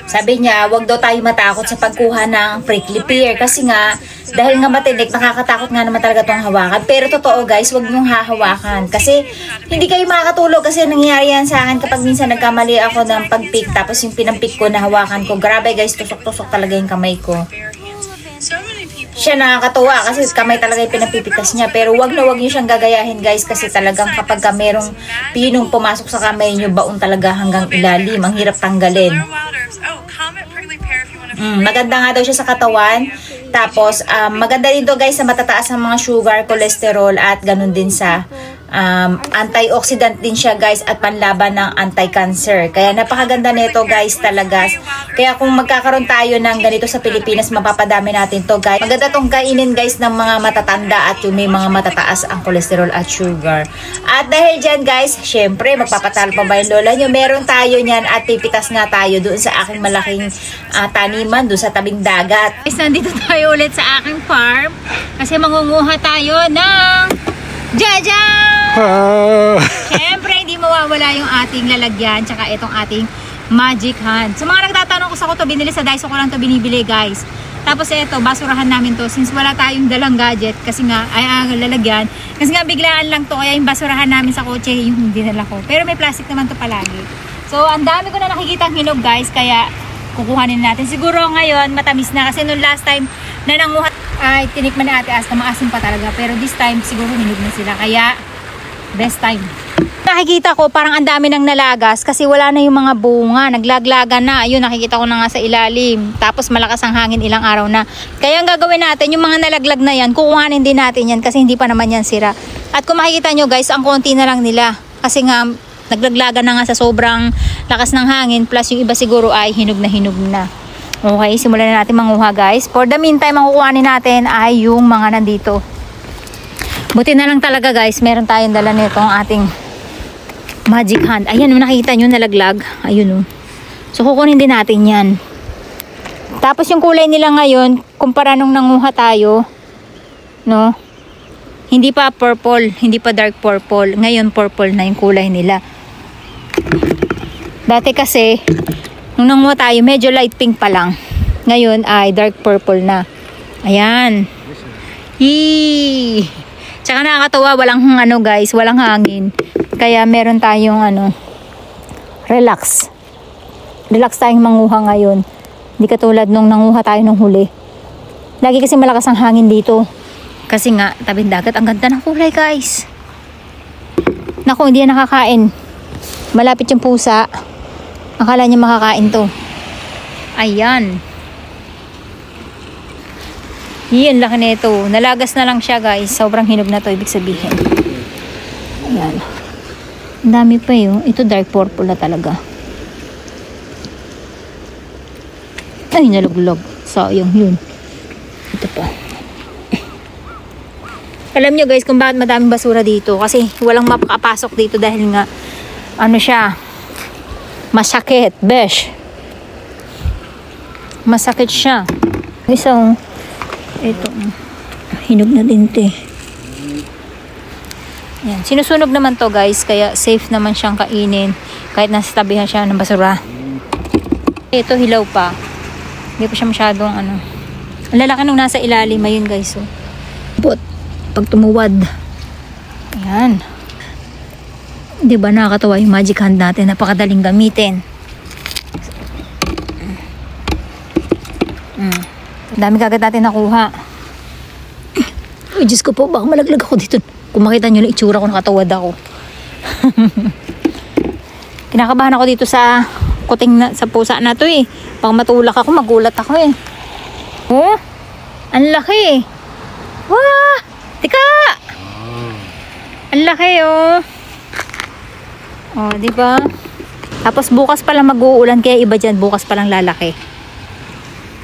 Sabi niya, wag daw tayo matakot sa pagkuha ng prickly pear kasi nga, dahil nga matinik, nakakatakot nga naman talaga itong hawakan. Pero totoo guys, wag niyong hahawakan kasi hindi kayo makakatulog kasi nangyayari yan sa akin kapag minsan nagkamali ako ng pag-pick tapos yung pinampik ko na hawakan ko. Grabe guys, tusok-tusok talaga yung kamay ko. Siya nakakatuwa kasi kamay talaga yung pinapipitas niya. Pero wag na wag niyo siyang gagayahin guys kasi talagang kapag merong pinong pumasok sa kamay niyo, baon talaga hanggang ilalim. Ang hirap tanggalin. Maganda nga daw siya sa katawan. Tapos maganda din daw guys sa matataas ang mga sugar, cholesterol at ganun din sa antioxidant din siya guys at panlaban ng anti-cancer. Kaya napakaganda nito guys talaga. Kaya kung magkakaroon tayo ng ganito sa Pilipinas, mapapadami natin to guys. Maganda tong kainin guys ng mga matatanda at yung may mga matataas ang cholesterol at sugar. At dahil dyan guys, syempre magpapatalo pa ba yung lola nyo? Meron tayo nyan at pipitas nga tayo doon sa aking malaking taniman doon sa tabing dagat. Guys, nandito tayo ulit sa aking farm kasi mangunguha tayo ng Jajan! Siyempre, hindi mawawala yung ating lalagyan tsaka itong ating magic hand. So mga nagtatanong ko sa ko to binili sa Daiso ko lang to binibili guys. Tapos ito, basurahan namin to since wala tayong dalang gadget kasi nga, lalagyan. Kasi nga biglaan lang to kaya yung basurahan namin sa kotse yung hindi nala ko. Pero may plastic naman to palagi. So ang dami ko na nakikita ang hinog guys kaya kukuhanin natin. Siguro ngayon matamis na kasi nung last time na nanguha ay tinikman ni Ate Asta, maasim pa talaga. Pero this time siguro hinog na sila. Kaya best time. Nakikita ko parang ang dami nang nalagas kasi wala na yung mga bunga. Naglaglaga na. Ayun, nakikita ko na nga sa ilalim. Tapos malakas ang hangin ilang araw na. Kaya ang gagawin natin, yung mga nalaglag na yan, kukuhanin din natin yan kasi hindi pa naman yan sira. At kung makikita nyo guys, ang konti na lang nila. Kasi nga naglaglaga na nga sa sobrang lakas ng hangin. Plus yung iba siguro ay hinog na hinog na. Okay, simulan na natin manguha guys. For the meantime, ang kukuhanin natin ay yung mga nandito. Buti na lang talaga guys, meron tayong dala nito ang ating magic hand. Ayan, nakikita nyo nalaglag. Ayun. So kukunin din natin yan. Tapos yung kulay nila ngayon, kumpara nung nanguha tayo, no? Hindi pa purple, hindi pa dark purple. Ngayon purple na yung kulay nila. Dati kasi nung nanguha tayo, medyo light pink pa lang. Ngayon ay dark purple na. Ayan. Yee! Tsaka nakakatawa, walang guys, walang hangin. Kaya meron tayong relax. Relax tayong manguha ngayon. Hindi katulad nung nanguha tayo nung huli. Lagi kasi malakas ang hangin dito. Kasi nga, tabing dagat, ang ganda ng kulay guys. Naku, hindi yan nakakain. Malapit yung pusa. Akala niya makakain to. Ayan. Yan, laki nito. Nalagas na lang siya guys. Sobrang hinog na to, ibig sabihin. Ayan. Ang dami pa yun. Ito dark purple na talaga. Ay, naluglog. Sayang yun. Ito pa. Alam nyo guys kung bakit madaming basura dito. Kasi walang mapakapasok dito dahil nga siya. Masakit, besh. Masakit siya. Isang ito, hinog na din ito eh. Yan. Sinusunog naman to guys, kaya safe naman siyang kainin kahit nasa tabihan siya ng basura. Ito hilaw pa. Hindi pa siya masyadong ang lalaki nung nasa ilalim. Ayun guys, oh. But pag tumuwad, ayan. Diba nakakatawa yung magic hand natin, napakadaling gamitin. Dami kagad natin nakuha. Uy, Diyos ko po, baka malaglag ako dito. Kung makita nyo na itsura ko, nakatawad ako. Kinakabahan ako dito sa kuting sa pusa na to eh. Baka matulak ako, magulat ako eh. Oh, ang laki. Wah, tika. Ang laki oh. Oh, di ba? Tapos bukas pa lang mag-uulan kaya iba diyan bukas pa lang lalaki.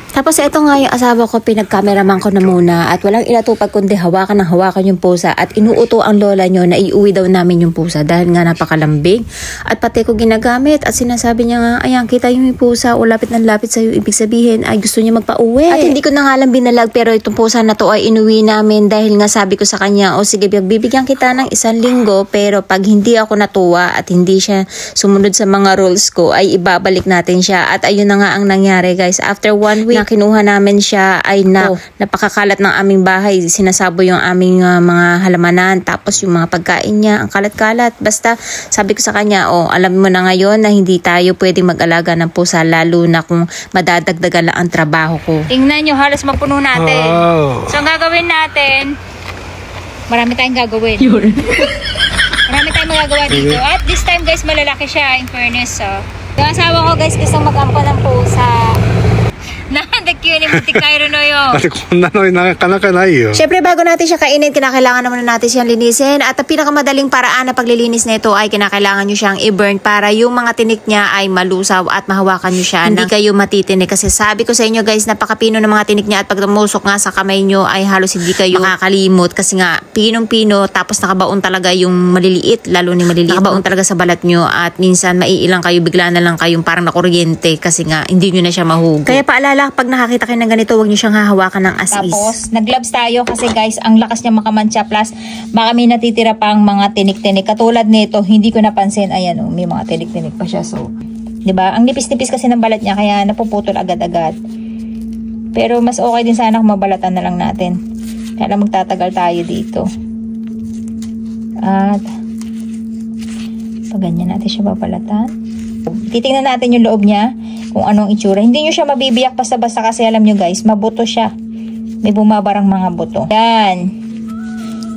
Tapos ito nga yung asawa ko, pinag-cameraman ko na muna at walang ilatupag kundi hawakan yung pusa at inuuto ang lola nyo na iuwi daw namin yung pusa dahil nga napakalambing. At pati ko ginagamit at sinasabi niya nga, ayan, kita yung pusa o lapit ng lapit sa'yo, ibig sabihin ay gusto niya magpa-uwi. At hindi ko na nga lang binalag pero itong pusa na to ay inuwi namin dahil nga sabi ko sa kanya, o sige, bibigyan kita ng 1 linggo pero pag hindi ako natuwa at hindi siya sumunod sa mga rules ko ay ibabalik natin siya. At ayun na nga ang nangyari, guys. After 1 week na kinuha namin siya ay napakakalat ng aming bahay. Sinasabo yung aming mga halamanan, tapos yung mga pagkain niya, ang kalat-kalat. Basta sabi ko sa kanya, alam mo na ngayon na hindi tayo pwedeng mag-alaga ng pusa lalo na kung madadagdagan lang ang trabaho ko. Tingnan nyo, halos mapuno natin. So ang gagawin natin, marami tayong gagawin. Marami tayong magagawa dito. At this time guys, malalaki siya in fairness. So, yung asawa ko guys, gusto mag-ampo ng pusa. Siyempre bago natin siya kainin, kinakailangan naman natin siyang linisin. At ang pinakamadaling paraan na paglilinis nito ay kinakailangan nyo siyang i-burn para yung mga tinik niya ay malusaw at mahawakan nyo siya. Hindi kayo matitinik. Kasi sabi ko sa inyo guys, napakapino ng mga tinik niya at pag tumusok nga sa kamay nyo ay halos hindi kayo makakalimot. Kasi nga pinong-pino, tapos nakabaon talaga yung maliliit, lalo ni maliliit. Nakabaon talaga sa balat nyo at minsan maiilang kayo, bigla na lang kayong parang nakuryente kasi nga hindi nyo na siya mahugot. Kaya paalala, pag nakakita kayo ng ganito, huwag nyo siyang hahawakan ng as-is. Tapos, nag-gloves tayo kasi guys, ang lakas niya makamantsa. Plus, baka may natitira pang mga tinik-tinik. Katulad nito, hindi ko napansin. Ayan may mga tinik-tinik pa siya. So, diba? Ang nipis-nipis kasi ng balat niya, kaya napuputol agad-agad. Pero mas okay din sana kung mabalatan na lang natin. Kaya lang magtatagal tayo dito. At, pag ganyan natin siya babalatan. Titingnan natin yung loob niya kung anong itsura. Hindi nyo siya mabibiyak basta-basta kasi alam nyo guys, mabuto siya. May bumabarang mga buto. Yan.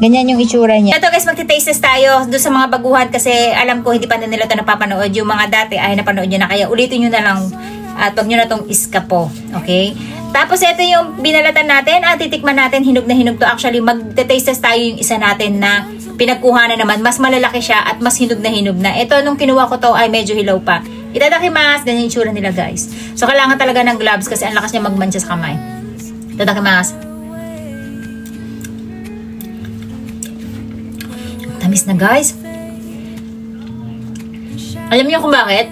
Ganyan yung itsura niya. Ito guys, magti-taste test tayo doon sa mga baguhan kasi alam ko hindi pa nila ito napapanood. Yung mga dati ay napanood nyo na, kaya ulitin nyo na lang at wag nyo na itong iskapo. Okay? Tapos ito yung binalatan natin at titikman natin, hinog na hinog to. Actually, magti-taste test tayo yung isa natin na pinagkuha na naman. Mas malalaki siya at mas hinog na hinog na. Ito nung kinuha ko to ay medyo hilaw pa. Itadakimasu, ganyan yung tsura nila guys. So kailangan talaga ng gloves kasi ang lakas niya magmantsa sa kamay. Itadakimasu. Tamis na guys. Alam niyo kung bakit?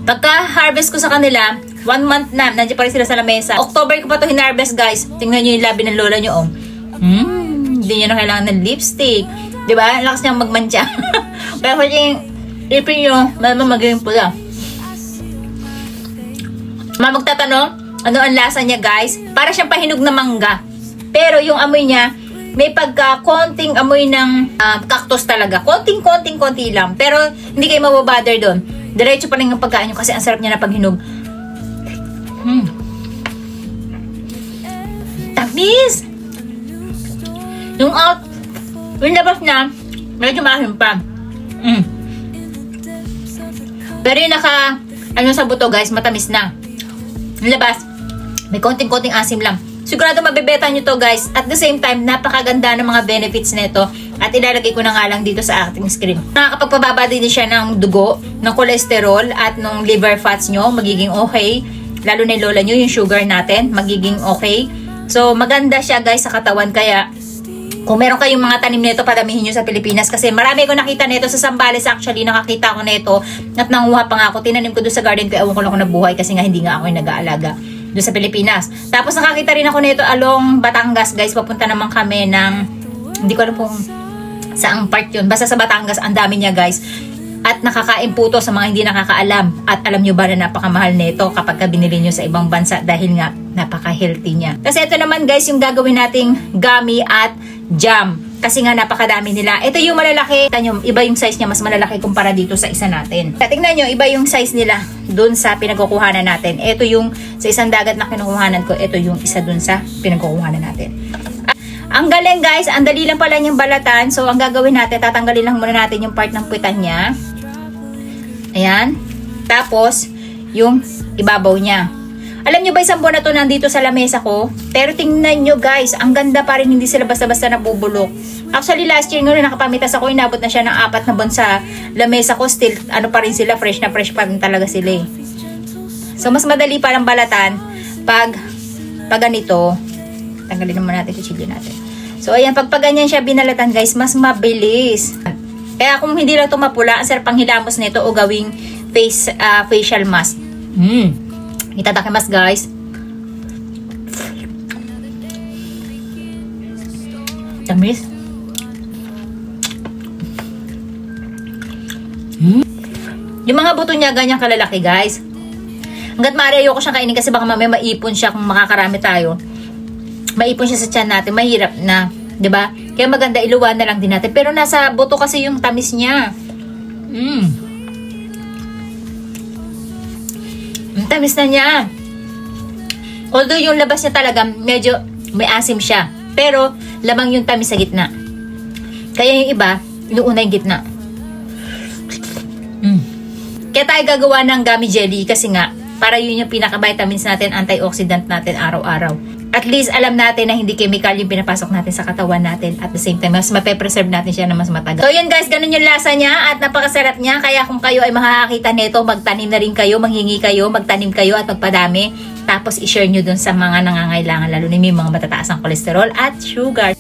Pagka-harvest ko sa kanila, 1 month na, nandiyan pa rin sila sa lamesa. October ko pa to hinarvest guys. Tingnan niyo yung labi ng lola niyo. Hindi niyo na kailangan ng lipstick. Diba? Ang lakas niyang magmantsa. Pero kung yung ipin nyo, magiging pula. Magtatanong, ano ang lasa niya guys? Para siyang pahinog na mangga. Pero yung amoy niya, may pagka-konting amoy ng cactus talaga. Konti lang. Pero hindi kayo mababother doon. Diretso pa rin yung pagkain nyo kasi ang sarap niya na paghinog. Tamis! Yung labas na, medyo maasim pa. Pero yung sa buto guys, matamis na. Yung labas, may konting-konting asim lang. Sigurado mabibeta nyo to guys. At the same time, napakaganda ng mga benefits nito. At ilalagay ko na nga lang dito sa ating screen. Nakakapagpababa din siya ng dugo, ng cholesterol, at ng liver fats nyo. Magiging okay. Lalo na yung lola nyo, yung sugar natin, magiging okay. So, maganda siya guys sa katawan. Kaya, kung meron kayong mga tanim nito, padamihin nyo sa Pilipinas. Kasi marami ko nakita nito sa Zambales actually. Nakakita ko nito at nanguha pa nga ako. Tinanim ko doon sa garden ko. Ewan ko lang kung nabuhay kasi nga hindi nga ako yung nag-aalaga doon sa Pilipinas. Tapos nakakita rin ako nito along Batangas guys. Papunta naman kami ng, hindi ko alam kung saang part yun. Basta sa Batangas, ang dami niya guys. At nakakain po to sa mga hindi nakakaalam. At alam nyo ba na napakamahal nito kapag binili nyo sa ibang bansa dahil nga napaka-healthy niya. Kasi ito naman guys yung gagawin nating gummy at jam. Kasi nga napakadami nila. Ito yung malalaki. Iba yung size niya, mas malalaki kumpara dito sa isa natin. Tingnan nyo, iba yung size nila dun sa pinagkukuhanan natin. Ito yung sa isang dagat na kinukuhanan ko. Ito yung isa dun sa pinagkukuhanan natin. Ang galing guys, ang dali lang pala niyang balatan. So ang gagawin natin, tatanggalin lang muna natin yung part ng puwitan niya. Ayan. Tapos, yung ibabaw niya. Alam nyo ba, isang buwan na to nandito sa lamesa ko? Pero tingnan nyo guys, ang ganda pa rin, hindi sila basta-basta nabubulok. Actually last year nga nakapamitas ako, inabot na siya ng 4 na buwan sa lamesa ko. Still, pa rin sila, fresh na fresh pa rin talaga sila eh. So, mas madali parang balatan pag ganito. Tanggalin naman natin yung chili natin. So, ayan, pag ganyan siya binalatan, guys, mas mabilis. Kaya kung hindi lang ito mapula, ang sarap pang hilamos nito o gawing facial mask. Itadakimasu, guys. Tamis. Yung mga buto niya, ganyan kalalaki, guys. Hanggat maaari, ayoko siyang kainin kasi baka mamaya maipon siya kung makakarami tayo. Maipon siya sa tiyan natin, mahirap na. 'Di ba? Kaya maganda iluwan na lang din natin. Pero nasa buto kasi yung tamis niya. Ang tamis na niya. Although yung labas niya talaga, medyo may asim siya. Pero, lamang yung tamis sa gitna. Kaya yung iba, inuuna yung gitna. Kaya tayo gagawa ng gummy jelly kasi nga, para yun yung pinaka-vitamins natin, antioxidant natin araw-araw. At least alam natin na hindi chemical yung pinapasok natin sa katawan natin. At the same time, mas mape-preserve natin siya na mas matagal. So yun guys, ganun yung lasa niya at napakasarap niya. Kaya kung kayo ay makakakita nito, magtanim na rin kayo, manghingi kayo, magtanim kayo at magpadami. Tapos i-share nyo dun sa mga nangangailangan, lalo na may mga matataas ang kolesterol at sugar.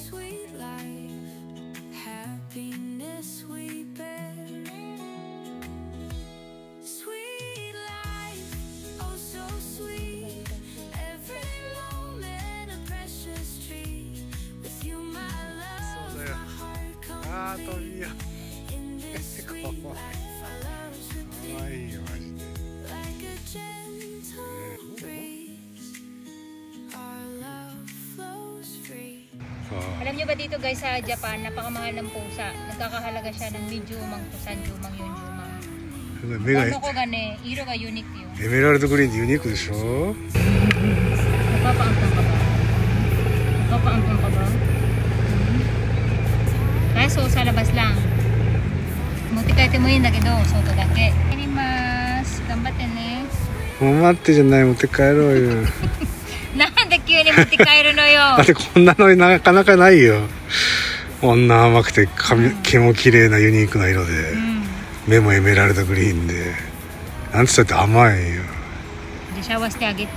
Alam nyo ba dito guys sa Japan, napakamahal ng pusa. Nagkakahalaga siya ng jumang pusan, jumang yung jumang. Ano ko gani, iro ga unique yun. Emerald green unique でしょ? Nagpapaangkang ka ba? Nagpapaangkang ka ba? Kaso sa labas lang. Muti kahit mo yun, nagido. So, ito dake. Kinimas. Gambate ne. もう待ってじゃない持って帰ろうよ。なんで急に持って帰るのよ。だってこんなのなかなかないよ。こんな甘くて毛も綺麗なユニークな色で、目もエメラルドグリーンで、なんつったって甘いよ。でシャワーしてあげて。